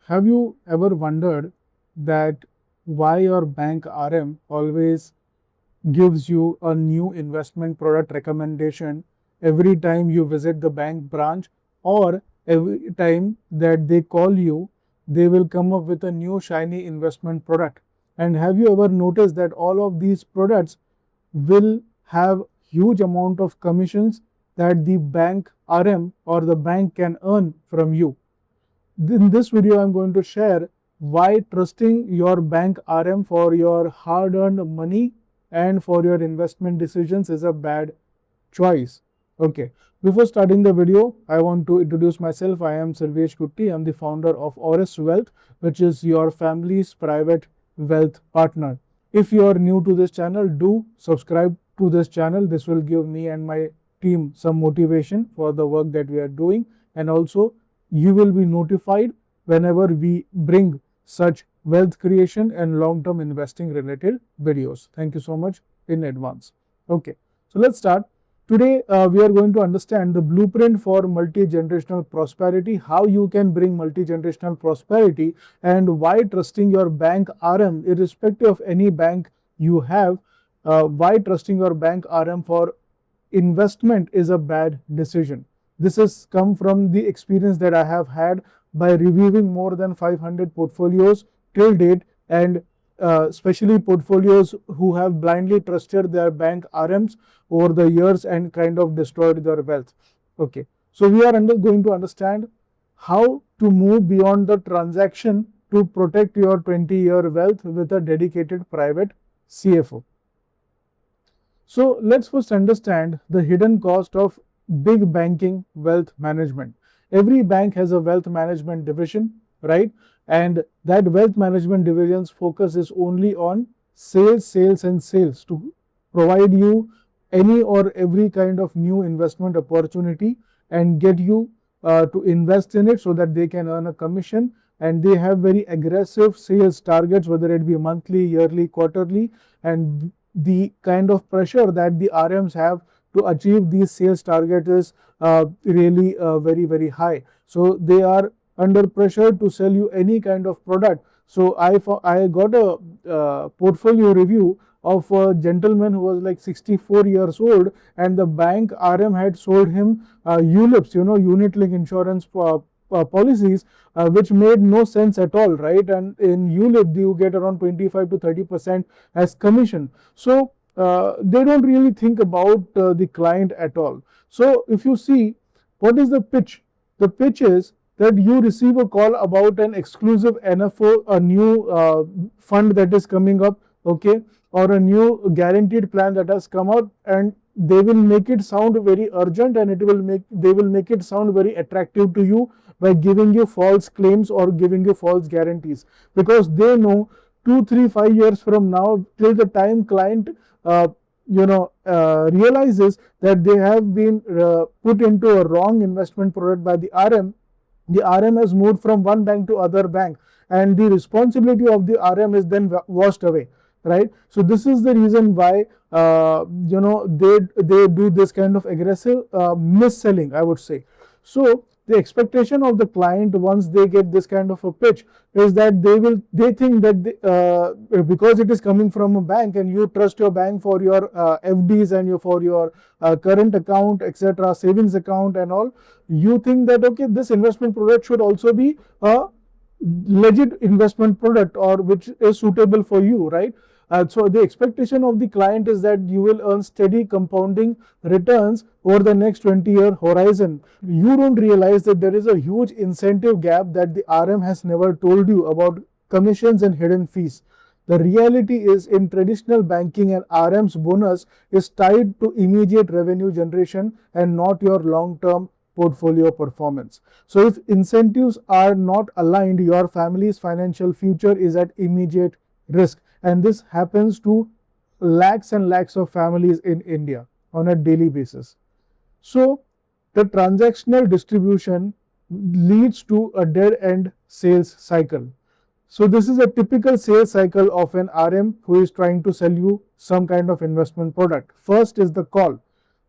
Have you ever wondered that why your bank RM always gives you a new investment product recommendation every time you visit the bank branch, or every time that they call you, they will come up with a new shiny investment product? And have you ever noticed that all of these products will have huge amount of commissions that the bank RM or the bank can earn from you? In this video, I'm going to share why trusting your bank RM for your hard-earned money and for your investment decisions is a bad choice. Okay, before starting the video, I want to introduce myself. I am Sarvesh Gutti. I'm the founder of Auris Wealth, which is your family's private wealth partner. If you are new to this channel, do subscribe to this channel. This will give me and my team some motivation for the work that we are doing, and also you will be notified whenever we bring such wealth creation and long-term investing related videos. Thank you so much in advance. Okay, so let's start. Today, we are going to understand the blueprint for multi-generational prosperity, how you can bring multi-generational prosperity, and why trusting your bank RM, irrespective of any bank you have, why trusting your bank RM for investment is a bad decision. This has come from the experience that I have had by reviewing more than 500 portfolios till date, and especially portfolios who have blindly trusted their bank RMs over the years and kind of destroyed their wealth. Okay, so we are going to understand how to move beyond the transaction to protect your 20-year wealth with a dedicated private CFO. So let's first understand the hidden cost of big banking wealth management. Every bank has a wealth management division, right? And that wealth management division's focus is only on sales, sales, and sales to provide you any or every kind of new investment opportunity and get you to invest in it so that they can earn a commission. And they have very aggressive sales targets, whether it be monthly, yearly, quarterly, and the kind of pressure that the RMs have to achieve these sales targets is really very, very high. So they are under pressure to sell you any kind of product. So I got a portfolio review of a gentleman who was like 64 years old, and the bank RM had sold him ULIPs, unit link insurance policies, which made no sense at all, right? And in ULIP, you get around 25 to 30% as commission. So they don't really think about the client at all. So if you see, what is the pitch? The pitch is that you receive a call about an exclusive NFO, a new fund that is coming up, okay, or a new guaranteed plan that has come out, and they will make it sound very urgent, and they will make it sound very attractive to you by giving you false claims or giving you false guarantees, because they know 2, 3, 5 years from now, till the time client realizes that they have been put into a wrong investment product by the RM. The RM has moved from one bank to other bank, and the responsibility of the RM is then washed away, right? So this is the reason why they do this kind of aggressive mis-selling, I would say. So the expectation of the client once they get this kind of a pitch is that they think that because it is coming from a bank and you trust your bank for your FDs and for your current account, etc., savings account and all, you think that okay, this investment product should also be a legit investment product or which is suitable for you, right? So the expectation of the client is that you will earn steady compounding returns over the next 20-year horizon. You don't realize that there is a huge incentive gap that the RM has never told you about commissions and hidden fees. The reality is, in traditional banking, an RM's bonus is tied to immediate revenue generation and not your long-term portfolio performance. So if incentives are not aligned, your family's financial future is at immediate risk. And this happens to lakhs and lakhs of families in India on a daily basis. So the transactional distribution leads to a dead-end sales cycle. So this is a typical sales cycle of an RM who is trying to sell you some kind of investment product. First is the call.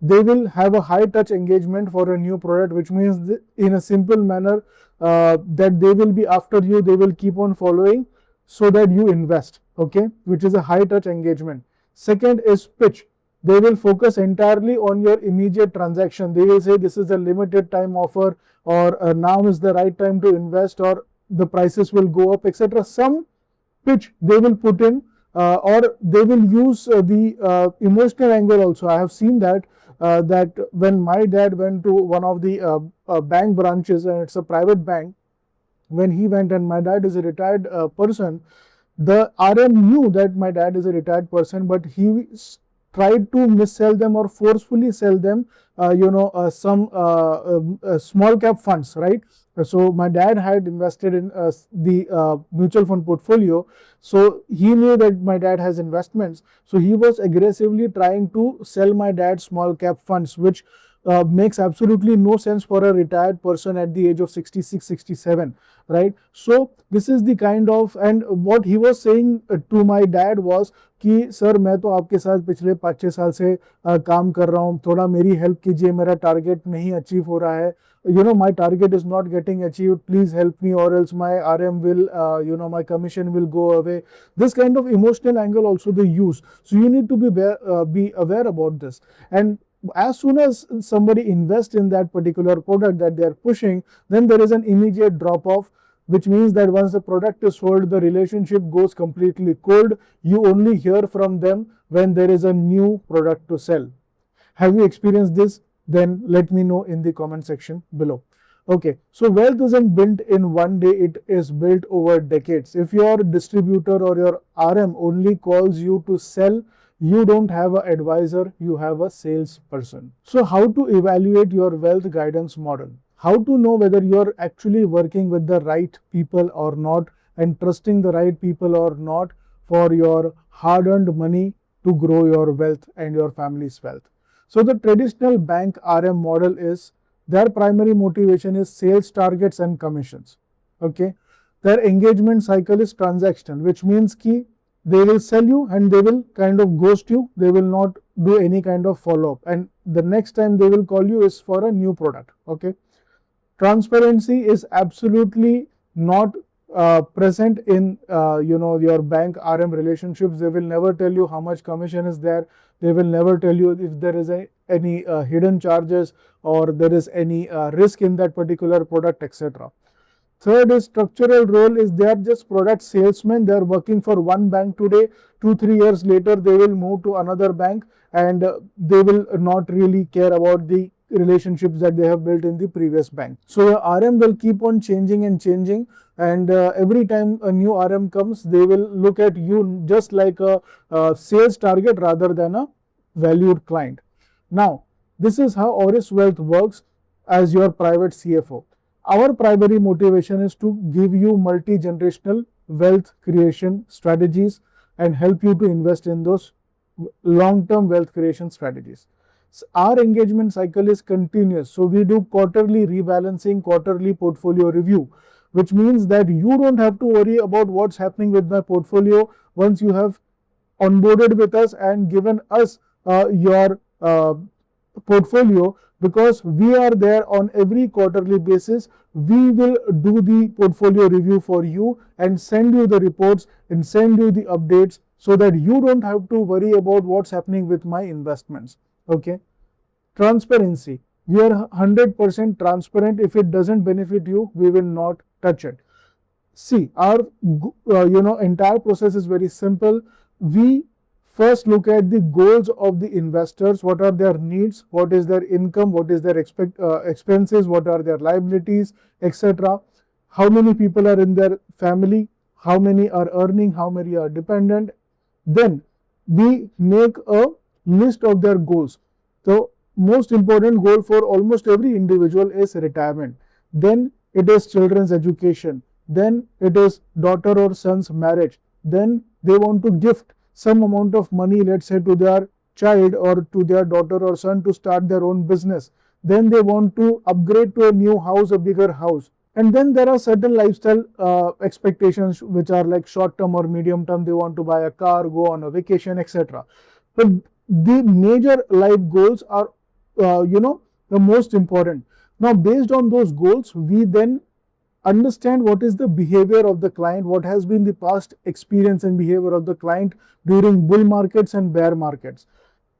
they will have a high touch engagement for a new product, which means in a simple manner that they will be after you, they will keep on following so that you invest, okay, which is a high touch engagement. Second is pitch. They will focus entirely on your immediate transaction. They will say this is a limited time offer, or now is the right time to invest, or the prices will go up, etc. Some pitch they will put in, or they will use the emotional angle also. I have seen that when my dad went to one of the bank branches, and it's a private bank, when he went, and my dad is a retired person, the RM knew that my dad is a retired person, but he tried to missell them or forcefully sell them, some small cap funds, right? So my dad had invested in the mutual fund portfolio, so he knew that my dad has investments, so he was aggressively trying to sell my dad's small cap funds, which makes absolutely no sense for a retired person at the age of 66, 67, right? So this is the kind of, and what he was saying to my dad was कि sir मैं तो आपके साथ पिछले 5-6 साल से काम कर रहा हूँ, थोड़ा मेरी हेल्प कीजिए, मेरा टारगेट नहीं अचीव हो रहा है, my target is not getting achieved, please help me or else my RM will, my commission will go away. This kind of emotional angle also they use. So you need to be aware about this. And as soon as somebody invests in that particular product that they are pushing, then there is an immediate drop off, which means that once the product is sold, the relationship goes completely cold. You only hear from them when there is a new product to sell. Have you experienced this? Then let me know in the comment section below. Okay, so wealth isn't built in one day, it is built over decades. If your distributor or your RM only calls you to sell, you don't have an advisor, you have a salesperson. So how to evaluate your wealth guidance model? How to know whether you're actually working with the right people or not, and trusting the right people or not for your hard-earned money to grow your wealth and your family's wealth. So the traditional bank RM model is, their primary motivation is sales targets and commissions. Okay, their engagement cycle is transactional, which means ki they will sell you and they will kind of ghost you. They will not do any kind of follow up, and the next time they will call you is for a new product. Okay, transparency is absolutely not present in your bank RM relationships. They will never tell you how much commission is there. They will never tell you if there is any hidden charges, or there is any risk in that particular product, etc. Third is structural role, is they are just product salesmen. They are working for one bank today, 2-3 years later they will move to another bank, and they will not really care about the relationships that they have built in the previous bank. So RM will keep on changing and changing, and every time a new RM comes, they will look at you just like a sales target rather than a valued client. Now, this is how Auris Wealth works as your private CFO. Our primary motivation is to give you multi-generational wealth creation strategies and help you to invest in those long-term wealth creation strategies. Our engagement cycle is continuous. So we do quarterly rebalancing, quarterly portfolio review, which means that you don't have to worry about what's happening with my portfolio once you have onboarded with us and given us your portfolio, because we are there on every quarterly basis. We will do the portfolio review for you and send you the reports and send you the updates, so that you don't have to worry about what's happening with my investments. Okay. Transparency. We are 100% transparent. If it doesn't benefit you, we will not touch it. See, our entire process is very simple. We first look at the goals of the investors. What are their needs? What is their income? What is their expenses? What are their liabilities, etc. How many people are in their family? How many are earning? How many are dependent? Then we make a list of their goals. So most important goal for almost every individual is retirement. Then it is children's education. Then it is daughter or son's marriage. Then they want to gift some amount of money, let's say, to their child or to their daughter or son to start their own business. Then they want to upgrade to a new house, a bigger house. And then there are certain lifestyle expectations which are like short term or medium term. They want to buy a car, go on a vacation, etc. But the major life goals are the most important. Now, based on those goals, we then understand what is the behavior of the client, what has been the past experience and behavior of the client during bull markets and bear markets.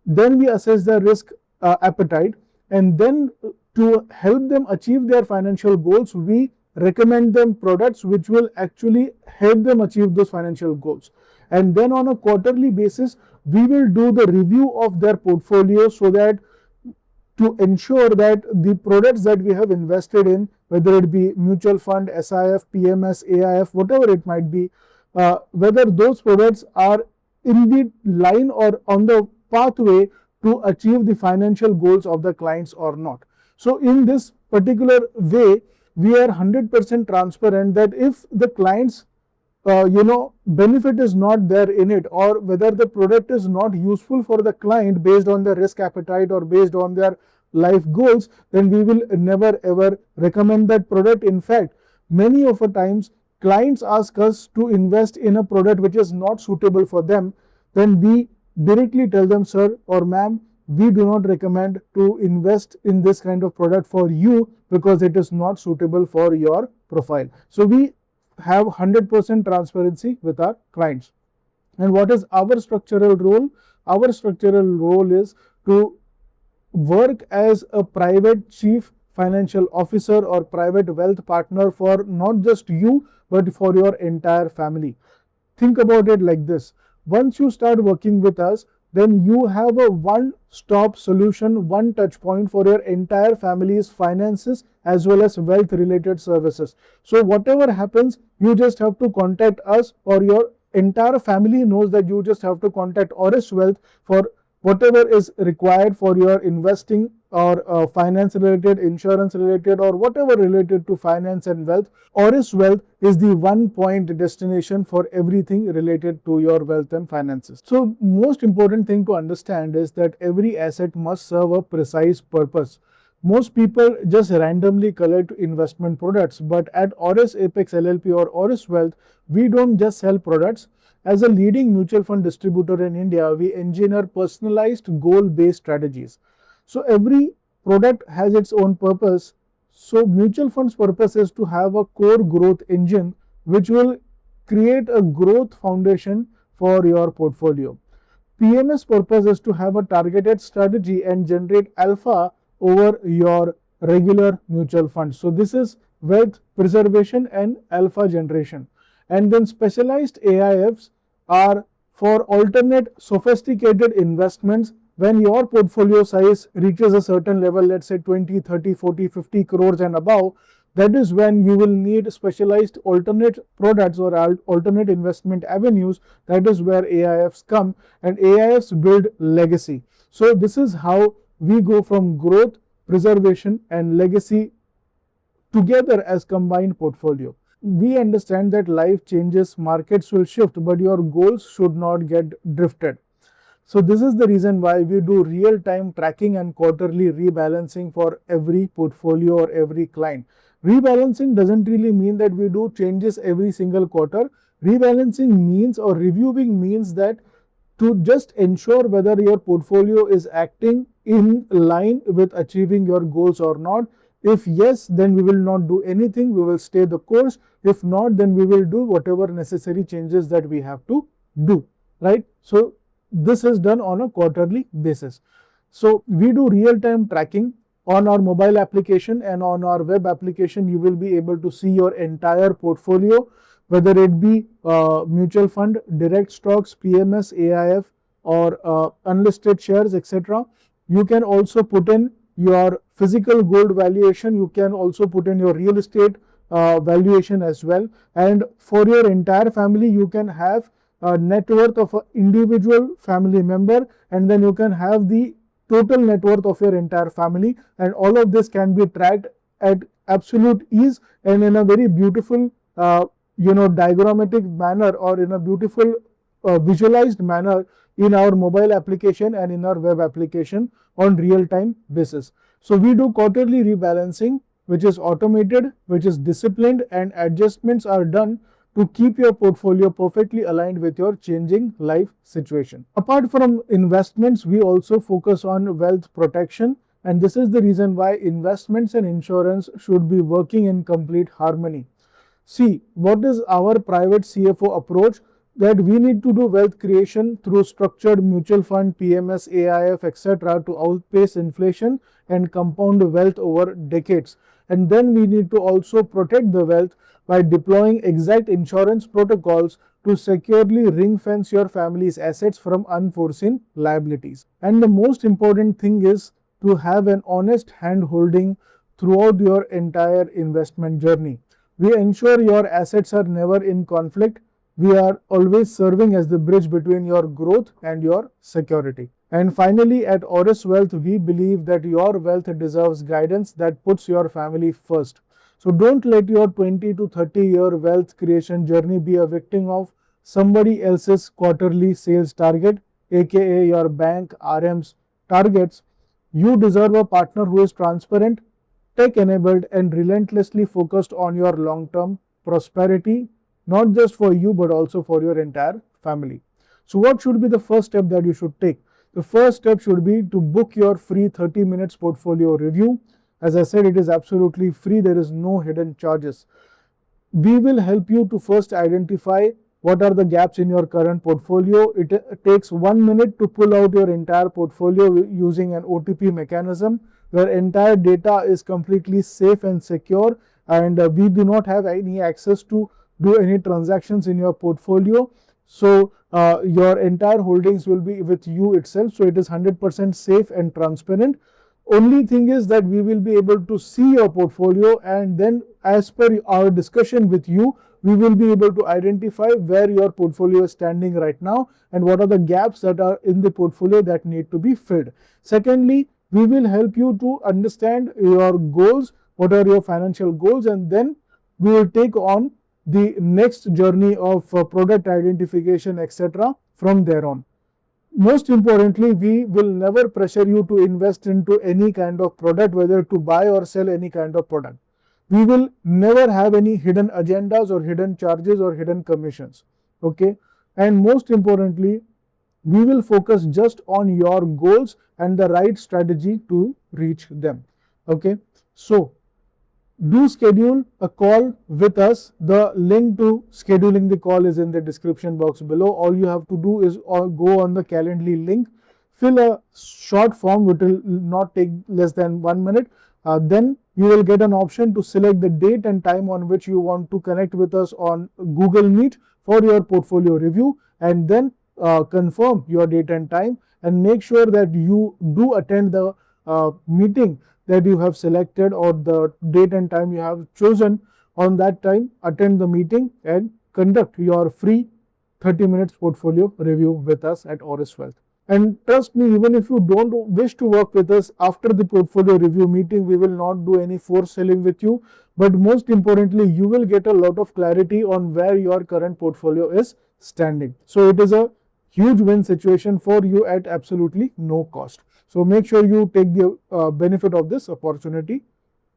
Then we assess their risk appetite, and then to help them achieve their financial goals, we recommend them products which will actually help them achieve those financial goals. And then on a quarterly basis, we will do the review of their portfolio so that to ensure that the products that we have invested in, whether it be mutual fund, SIF, PMS, AIF, whatever it might be, whether those products are in the line or on the pathway to achieve the financial goals of the clients or not. So in this particular way, we are 100% transparent that if the clients benefit is not there in it, or whether the product is not useful for the client based on their risk appetite or based on their life goals, then we will never ever recommend that product. In fact, many of the times clients ask us to invest in a product which is not suitable for them, then we directly tell them, sir or ma'am, we do not recommend to invest in this kind of product for you because it is not suitable for your profile. So we have 100% transparency with our clients. And what is our structural role? Our structural role is to work as a private chief financial officer or private wealth partner for not just you, but for your entire family. Think about it like this. Once you start working with us, then you have a one-stop solution, one touch point for your entire family's finances as well as wealth related services. So whatever happens, you just have to contact us, or your entire family knows that you just have to contact Auris Wealth for whatever is required for your investing or finance related, insurance related, or whatever related to finance and wealth. Auris Wealth is the one point destination for everything related to your wealth and finances. So most important thing to understand is that every asset must serve a precise purpose. Most people just randomly collect investment products, but at Auris Apex LLP or Auris Wealth, we don't just sell products. As a leading mutual fund distributor in India, we engineer personalized goal-based strategies. So every product has its own purpose. So mutual fund's purpose is to have a core growth engine which will create a growth foundation for your portfolio. PMS purpose is to have a targeted strategy and generate alpha over your regular mutual fund. So this is wealth preservation and alpha generation. And then specialized AIFs are for alternate sophisticated investments. When your portfolio size reaches a certain level, let's say 20, 30, 40, 50 crores and above, that is when you will need specialized alternate products or alternate investment avenues. That is where AIFs come, and AIFs build legacy. So this is how we go from growth, preservation and legacy together as combined portfolio. We understand that life changes, markets will shift, but your goals should not get drifted. So this is the reason why we do real-time tracking and quarterly rebalancing for every portfolio or every client. Rebalancing doesn't really mean that we do changes every single quarter. Rebalancing means, or reviewing means, that to just ensure whether your portfolio is acting in line with achieving your goals or not. If yes, then we will not do anything, we will stay the course. If not, then we will do whatever necessary changes that we have to do, right? So this is done on a quarterly basis. So we do real-time tracking on our mobile application, and on our web application you will be able to see your entire portfolio, whether it be mutual fund, direct stocks, PMS, AIF, or unlisted shares, etc. You can also put in your physical gold valuation. You can also put in your real estate valuation as well. And for your entire family, you can have net worth of an individual family member, and then you can have the total net worth of your entire family, and all of this can be tracked at absolute ease and in a very beautiful diagrammatic manner, or in a beautiful visualized manner in our mobile application and in our web application on real-time basis. So we do quarterly rebalancing, which is automated, which is disciplined, and adjustments are done to keep your portfolio perfectly aligned with your changing life situation. Apart from investments, we also focus on wealth protection, And this is the reason why investments and insurance should be working in complete harmony. See, what is our private CFO approach? That we need to do wealth creation through structured mutual fund, PMS, AIF, etc. to outpace inflation and compound wealth over decades. And then we need to also protect the wealth by deploying exact insurance protocols to securely ring fence your family's assets from unforeseen liabilities. And the most important thing is to have an honest hand holding throughout your entire investment journey. We ensure your assets are never in conflict. We are always serving as the bridge between your growth and your security. And finally, at Auris Wealth, we believe that your wealth deserves guidance that puts your family first. So don't let your 20 to 30-year wealth creation journey be a victim of somebody else's quarterly sales target, aka your bank RM's targets. You deserve a partner who is transparent, tech enabled, and relentlessly focused on your long term prosperity, not just for you but also for your entire family. So, what should be the first step that you should take? The first step should be to book your free 30 minutes portfolio review. As I said, it is absolutely free, there is no hidden charges. We will help you to first identify what are the gaps in your current portfolio. It takes 1 minute to pull out your entire portfolio using an OTP mechanism. Your entire data is completely safe and secure, and we do not have any access to do any transactions in your portfolio. So your entire holdings will be with you itself. So it is 100% safe and transparent. Only thing is that we will be able to see your portfolio, and then as per our discussion with you, we will be able to identify where your portfolio is standing right now and what are the gaps that are in the portfolio that need to be filled. Secondly, we will help you to understand your goals, what are your financial goals, and then we will take on the next journey of product identification, etc. from there on. Most importantly, we will never pressure you to invest into any kind of product, whether to buy or sell any kind of product. We will never have any hidden agendas or hidden charges or hidden commissions. Okay, and most importantly, we will focus just on your goals and the right strategy to reach them. Okay, so do schedule a call with us. The link to scheduling the call is in the description box below. All you have to do is go on the Calendly link, fill a short form which will not take less than 1 minute. Then you will get an option to select the date and time on which you want to connect with us on Google Meet for your portfolio review, and then confirm your date and time, and make sure that you do attend the meeting that you have selected or the date and time you have chosen. On that time, attend the meeting and conduct your free 30 minutes portfolio review with us at Auris Wealth. And trust me, even if you don't wish to work with us after the portfolio review meeting, we will not do any force selling with you. But most importantly, you will get a lot of clarity on where your current portfolio is standing. So it is a huge win situation for you at absolutely no cost. So make sure you take the benefit of this opportunity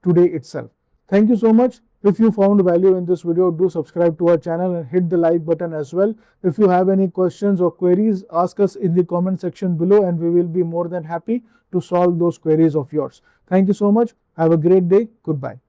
today itself. Thank you so much. If you found value in this video, do subscribe to our channel and hit the like button as well. If you have any questions or queries, ask us in the comment section below and we will be more than happy to solve those queries of yours. Thank you so much. Have a great day. Goodbye.